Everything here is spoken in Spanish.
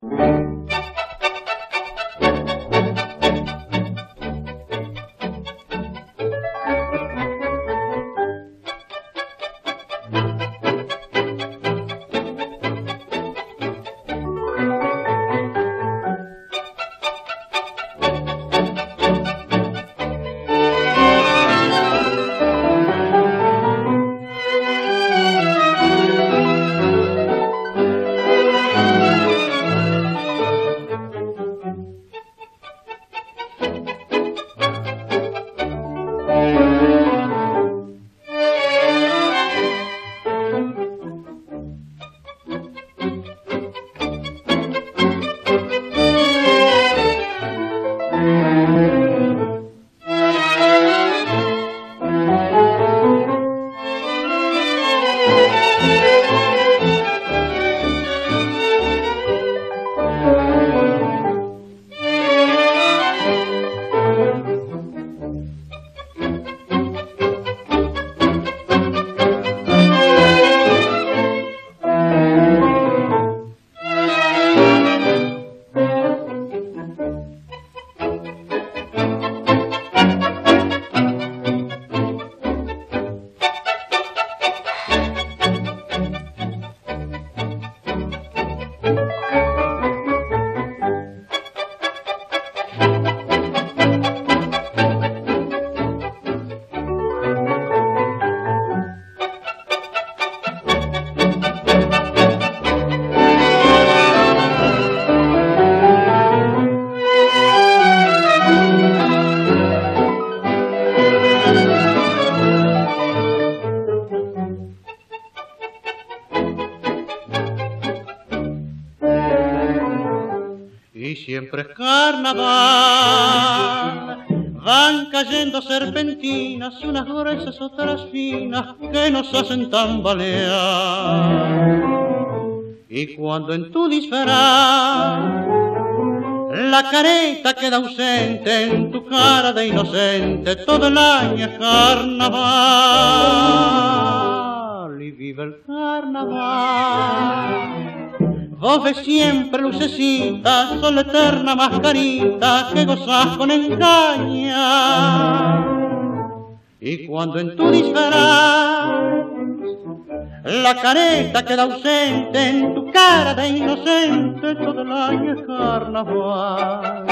Y siempre es carnaval, van cayendo serpentinas y unas gruesas otras finas que nos hacen tambalear. Y cuando en tu disfraz la careta queda ausente, en tu cara de inocente todo el año es carnaval. Y vive el carnaval. Vos ves siempre lucecita, sol eterna mascarita que gozás con engaña. Y cuando en tu disfraz la careta queda ausente, en tu cara de inocente todo el año es carnaval.